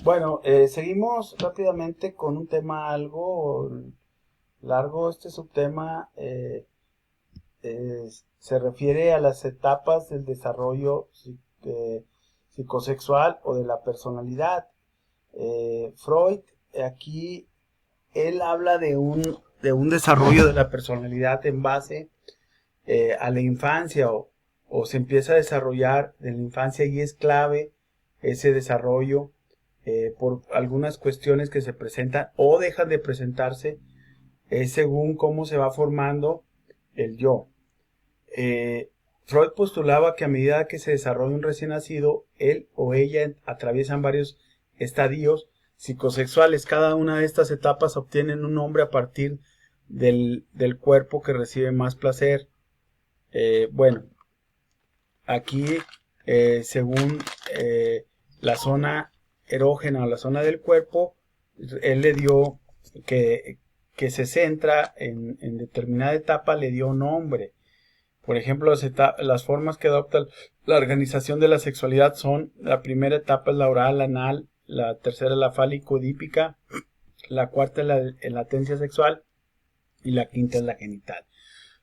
Bueno, seguimos rápidamente con un tema algo largo. Este subtema se refiere a las etapas del desarrollo psicosexual o de la personalidad. Freud, aquí, él habla de un desarrollo de la personalidad en base a la infancia o se empieza a desarrollar en la infancia y es clave ese desarrollo por algunas cuestiones que se presentan o dejan de presentarse según cómo se va formando el yo. Freud postulaba que a medida que se desarrolla un recién nacido, él o ella atraviesan varios estadios psicosexuales. Cada una de estas etapas obtienen un nombre a partir del cuerpo que recibe más placer. Bueno, aquí, según la zona erógena o la zona del cuerpo, él le dio que, que se centra en determinada etapa, le dio nombre. Por ejemplo, las formas que adopta la organización de la sexualidad son: la primera etapa es la oral, la anal, la tercera es la fálico-edípica, la cuarta es la latencia sexual y la quinta es la genital.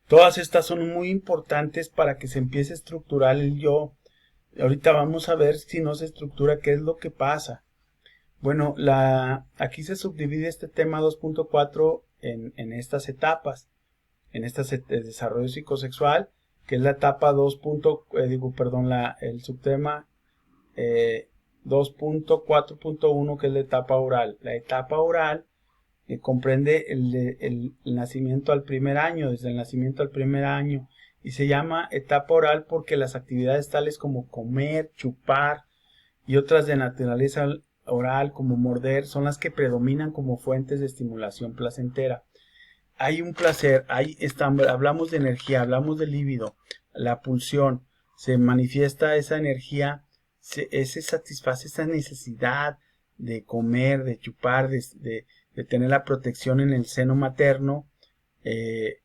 Todas estas son muy importantes para que se empiece a estructurar el yo. Ahorita vamos a ver si no se estructura qué es lo que pasa. Bueno, aquí se subdivide este tema 2.4 en estas etapas, en este desarrollo psicosexual, que es la etapa 2. Perdón, el subtema 2.4.1, que es la etapa oral. La etapa oral comprende el nacimiento al primer año, desde el nacimiento al primer año, y se llama etapa oral porque las actividades tales como comer, chupar y otras de naturaleza oral como morder son las que predominan como fuentes de estimulación placentera. Hay un placer, hablamos de energía, hablamos de líbido, la pulsión, se manifiesta esa energía, se satisface esa necesidad de comer, de chupar, de tener la protección en el seno materno. eh,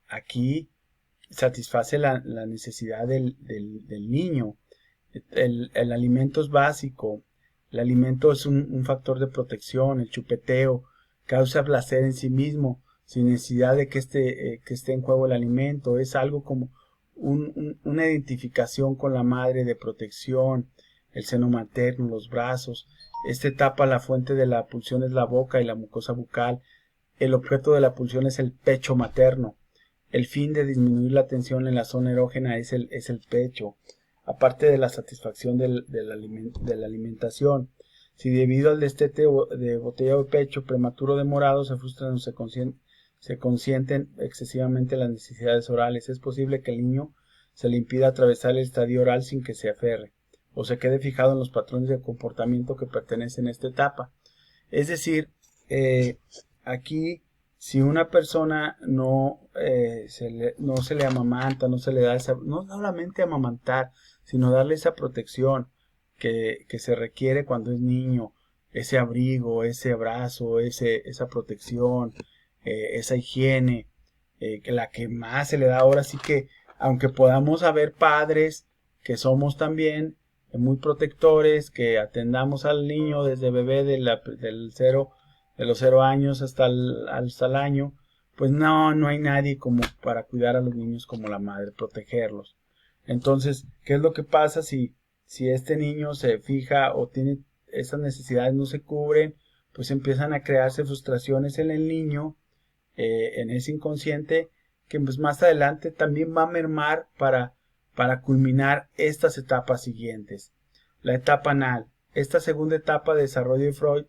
Aquí satisface la necesidad del niño. El alimento es básico, el alimento es un factor de protección, el chupeteo causa placer en sí mismo, sin necesidad de que esté en juego el alimento, es algo como una identificación con la madre de protección, el seno materno, los brazos. Esta etapa, la fuente de la pulsión es la boca y la mucosa bucal, el objeto de la pulsión es el pecho materno. El fin de disminuir la tensión en la zona erógena es el pecho, aparte de la satisfacción de la alimentación. Si debido al destete de botella o pecho prematuro demorado se frustran o se consienten excesivamente las necesidades orales, es posible que el niño se le impida atravesar el estadio oral sin que se aferre, o se quede fijado en los patrones de comportamiento que pertenecen a esta etapa. Es decir, aquí, si una persona no se le amamanta, no se le da no solamente amamantar, sino darle esa protección que se requiere cuando es niño, ese abrigo, ese abrazo, esa protección, esa higiene, que la que más se le da ahora. Sí que, aunque podamos haber padres que somos también muy protectores, que atendamos al niño desde bebé de los 0 años hasta el año, pues no hay nadie como para cuidar a los niños como la madre, protegerlos. Entonces, ¿qué es lo que pasa si este niño se fija o tiene esas necesidades no se cubren? Pues empiezan a crearse frustraciones en el niño, en ese inconsciente, que pues más adelante también va a mermar para culminar estas etapas siguientes. La etapa anal. Esta segunda etapa de desarrollo de Freud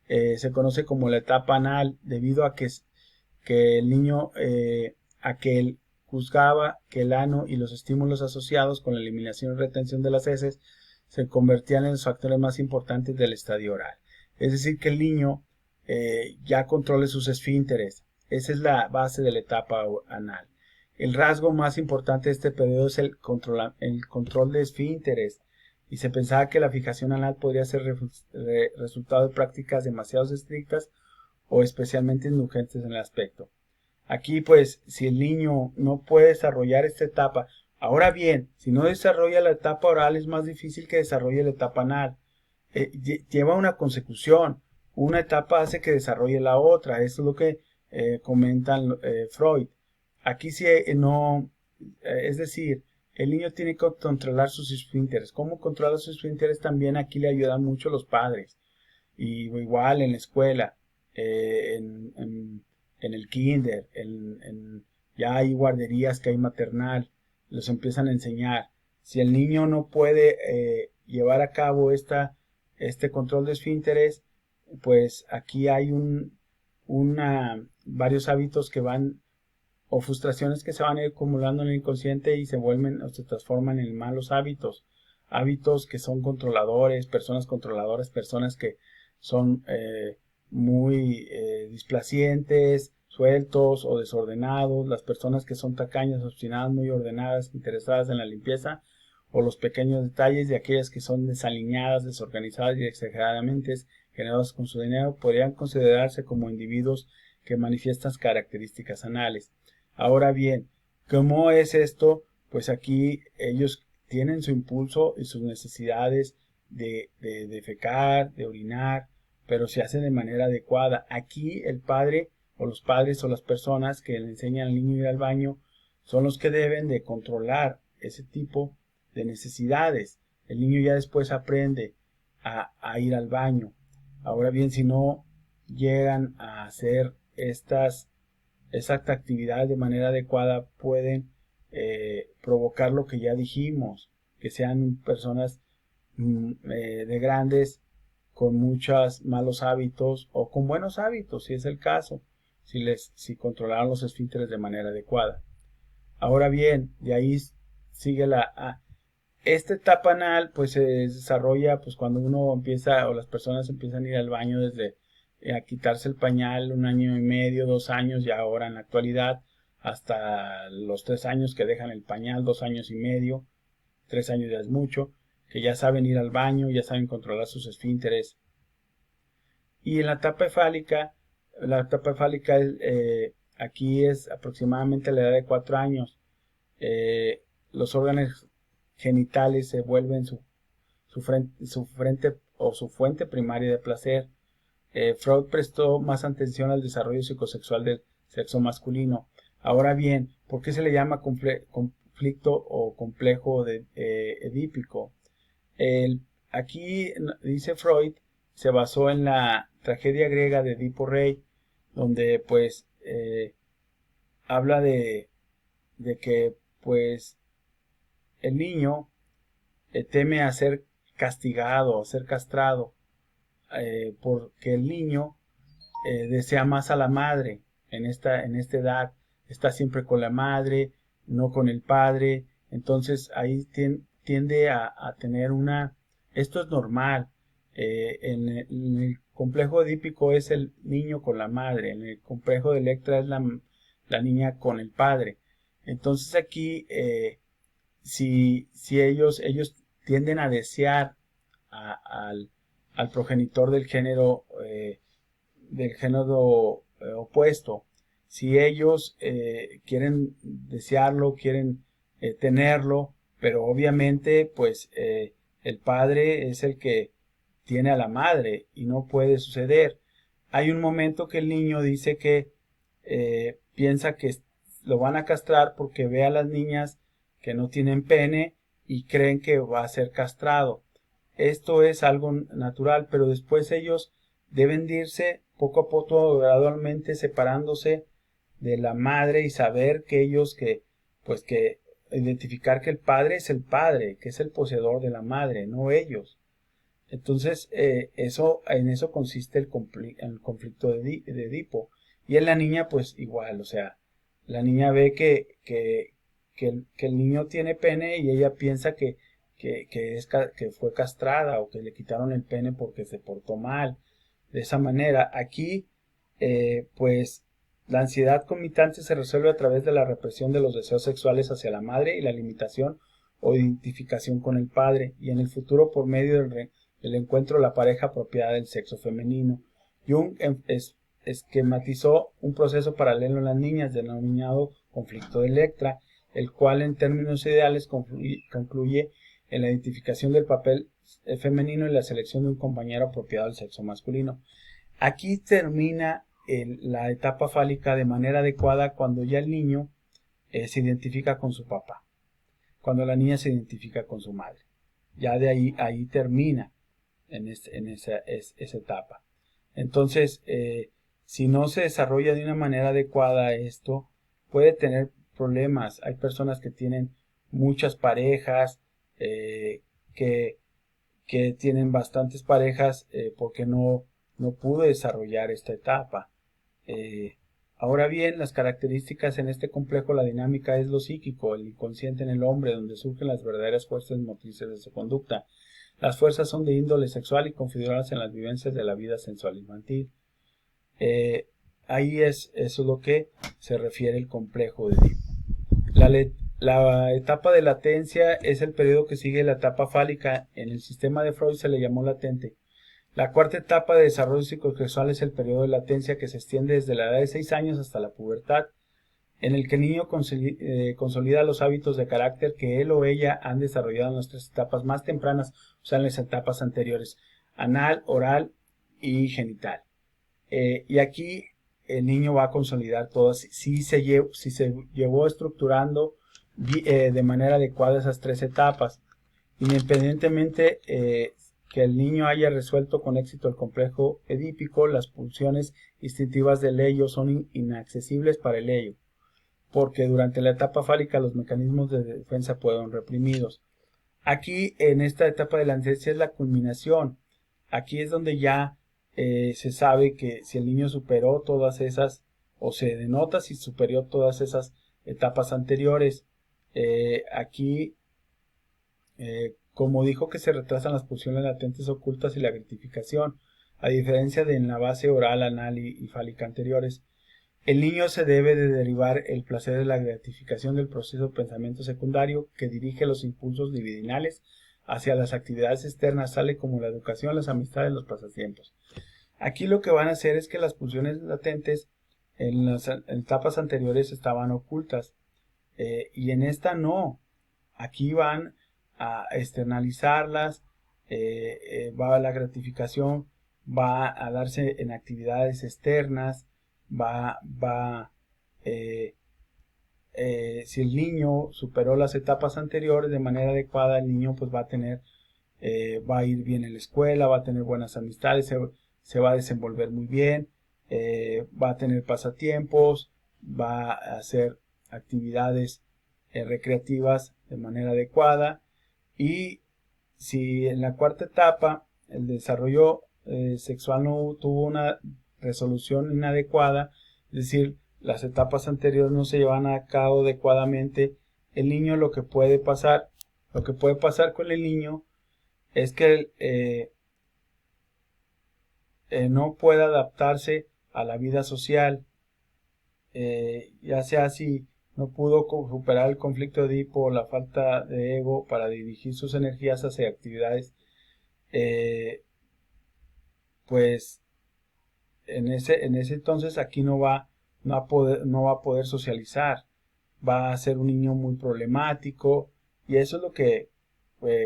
se conoce como la etapa anal debido que el niño, a que él juzgaba que el ano y los estímulos asociados con la eliminación y retención de las heces se convertían en los factores más importantes del estadio oral. Es decir, que el niño ya controle sus esfínteres. Esa es la base de la etapa anal. El rasgo más importante de este periodo es el control de esfínteres, y se pensaba que la fijación anal podría ser resultado de prácticas demasiado estrictas o especialmente indulgentes en el aspecto. Aquí, pues, si el niño no puede desarrollar esta etapa, ahora bien, si no desarrolla la etapa oral, es más difícil que desarrolle la etapa anal. lleva una consecución. Una etapa hace que desarrolle la otra. Eso es lo que comentan Freud. Aquí sí no, es decir, el niño tiene que controlar sus esfínteres. ¿Cómo controla sus esfínteres? También aquí le ayudan mucho los padres. Y igual en la escuela, en el kinder, ya hay guarderías que hay maternal, los empiezan a enseñar. Si el niño no puede llevar a cabo este control de esfínteres, pues aquí hay varios hábitos que van, o frustraciones que se van a ir acumulando en el inconsciente y se vuelven o se transforman en malos hábitos. Hábitos que son controladores, personas que son muy displacientes, sueltos o desordenados, las personas que son tacañas, obstinadas, muy ordenadas, interesadas en la limpieza, o los pequeños detalles de aquellas que son desaliñadas, desorganizadas y exageradamente generosas con su dinero, podrían considerarse como individuos que manifiestan características anales. Ahora bien, ¿cómo es esto? Pues aquí ellos tienen su impulso y sus necesidades de defecar, de orinar, pero se hace de manera adecuada. Aquí el padre o los padres o las personas que le enseñan al niño a ir al baño son los que deben de controlar ese tipo de necesidades. El niño ya después aprende a ir al baño. Ahora bien, si no llegan a hacer estas actividades de manera adecuada, pueden provocar lo que ya dijimos, que sean personas de grandes con muchos malos hábitos o con buenos hábitos, si es el caso, si controlaron los esfínteres de manera adecuada. Ahora bien, de ahí sigue esta etapa anal, pues se desarrolla pues cuando uno empieza o las personas empiezan a ir al baño desde a quitarse el pañal 1 año y medio, 2 años, y ahora en la actualidad hasta los 3 años que dejan el pañal, 2 años y medio, 3 años ya es mucho, que ya saben ir al baño, ya saben controlar sus esfínteres. Y en la etapa fálica aquí es aproximadamente la edad de 4 años. Los órganos genitales se vuelven su frente o su fuente primaria de placer. Freud prestó más atención al desarrollo psicosexual del sexo masculino. Ahora bien, ¿por qué se le llama conflicto o complejo edípico? Aquí, dice Freud, se basó en la tragedia griega de Edipo Rey, donde pues habla de que pues el niño teme a ser castigado, a ser castrado, porque el niño desea más a la madre en esta edad, está siempre con la madre, no con el padre. Entonces ahí tiende a tener esto es normal. En el complejo edípico es el niño con la madre, en el complejo de Electra es la niña con el padre. Entonces aquí si ellos tienden a desear al progenitor del género opuesto. Si ellos quieren desearlo, quieren tenerlo, pero obviamente pues el padre es el que tiene a la madre y no puede suceder. Hay un momento que el niño dice que piensa que lo van a castrar porque ve a las niñas que no tienen pene y creen que va a ser castrado. Esto es algo natural, pero después ellos deben de irse poco a poco, gradualmente separándose de la madre y saber que ellos pues que identificar que el padre es el padre, que es el poseedor de la madre, no ellos. Entonces, en eso consiste el conflicto de Edipo. Y en la niña, pues igual, o sea, la niña ve que el niño tiene pene y ella piensa que fue castrada o que le quitaron el pene porque se portó mal. De esa manera, aquí, pues, la ansiedad conmitante se resuelve a través de la represión de los deseos sexuales hacia la madre y la limitación o identificación con el padre, y en el futuro por medio del encuentro de la pareja apropiada del sexo femenino. Jung esquematizó un proceso paralelo en las niñas denominado conflicto de Electra, el cual en términos ideales concluye en la identificación del papel femenino y la selección de un compañero apropiado al sexo masculino. Aquí termina la etapa fálica de manera adecuada cuando ya el niño se identifica con su papá, cuando la niña se identifica con su madre. Ya de ahí termina en esa etapa. Entonces, si no se desarrolla de una manera adecuada esto, puede tener problemas. Hay personas que tienen muchas parejas, que tienen bastantes parejas porque no pudo desarrollar esta etapa. Ahora bien, las características en este complejo, la dinámica es lo psíquico, el inconsciente en el hombre, donde surgen las verdaderas fuerzas motrices de su conducta. Las fuerzas son de índole sexual y configuradas en las vivencias de la vida sensual infantil. Ahí eso es lo que se refiere el complejo de Edipo. La etapa de latencia es el periodo que sigue la etapa fálica. En el sistema de Freud se le llamó latente. La cuarta etapa de desarrollo psicosexual es el periodo de latencia que se extiende desde la edad de 6 años hasta la pubertad, en el que el niño consolida los hábitos de carácter que él o ella han desarrollado en las 3 etapas más tempranas, o sea, en las etapas anteriores, anal, oral y genital. Y aquí el niño va a consolidar todas, si se llevó estructurando de manera adecuada esas 3 etapas, independientemente que el niño haya resuelto con éxito el complejo edípico, las pulsiones instintivas del ello son inaccesibles para el ello, porque durante la etapa fálica los mecanismos de defensa fueron reprimidos. Aquí en esta etapa de la latencia es la culminación. Aquí es donde ya se sabe que si el niño superó todas esas, o se denota si superó todas esas etapas anteriores. Aquí como dijo que se retrasan las pulsiones latentes ocultas y la gratificación, a diferencia de en la base oral, anal y fálica anteriores. El niño se debe de derivar el placer de la gratificación del proceso de pensamiento secundario que dirige los impulsos libidinales hacia las actividades externas, tales como la educación, las amistades, los pasatiempos. Aquí lo que van a hacer es que las pulsiones latentes en las etapas anteriores estaban ocultas y en esta no. Aquí van a externalizarlas, va la gratificación, va a darse en actividades externas, si el niño superó las etapas anteriores de manera adecuada, el niño pues va a ir bien en la escuela, va a tener buenas amistades, se va a desenvolver muy bien, va a tener pasatiempos, va a hacer actividades recreativas de manera adecuada. Y si en la cuarta etapa el desarrollo sexual no tuvo una resolución inadecuada, es decir, las etapas anteriores no se llevan a cabo adecuadamente, el niño lo que puede pasar con el niño es que no puede adaptarse a la vida social, ya sea si no pudo superar el conflicto de Edipo o la falta de ego para dirigir sus energías hacia actividades, pues en ese entonces aquí no va a poder socializar, va a ser un niño muy problemático, y eso es lo que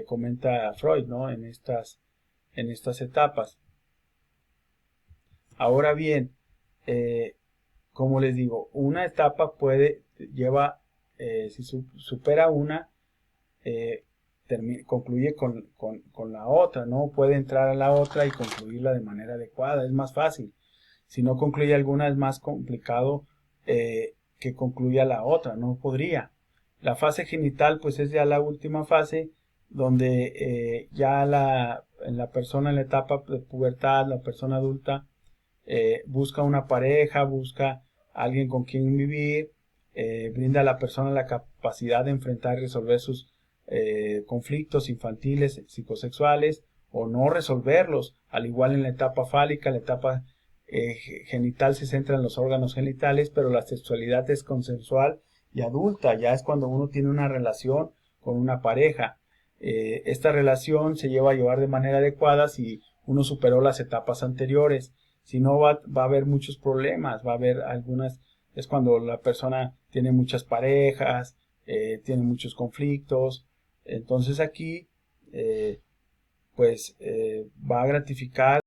comenta Freud, ¿no? en estas etapas. Ahora bien, como les digo, una etapa si supera una, concluye con la otra, ¿no? Puede entrar a la otra y concluirla de manera adecuada, es más fácil. Si no concluye alguna, es más complicado que concluya la otra, no podría. La fase genital, pues es ya la última fase, donde ya en la persona en la etapa de pubertad, la persona adulta, busca una pareja, busca alguien con quien vivir, brinda a la persona la capacidad de enfrentar y resolver sus conflictos infantiles, psicosexuales, o no resolverlos, al igual en la etapa fálica, la etapa genital se centra en los órganos genitales, pero la sexualidad es consensual y adulta, ya es cuando uno tiene una relación con una pareja. Esta relación se lleva a llevar de manera adecuada si uno superó las etapas anteriores. Si no, va a haber muchos problemas, va a haber es cuando la persona tiene muchas parejas, tiene muchos conflictos. Entonces aquí pues va a gratificar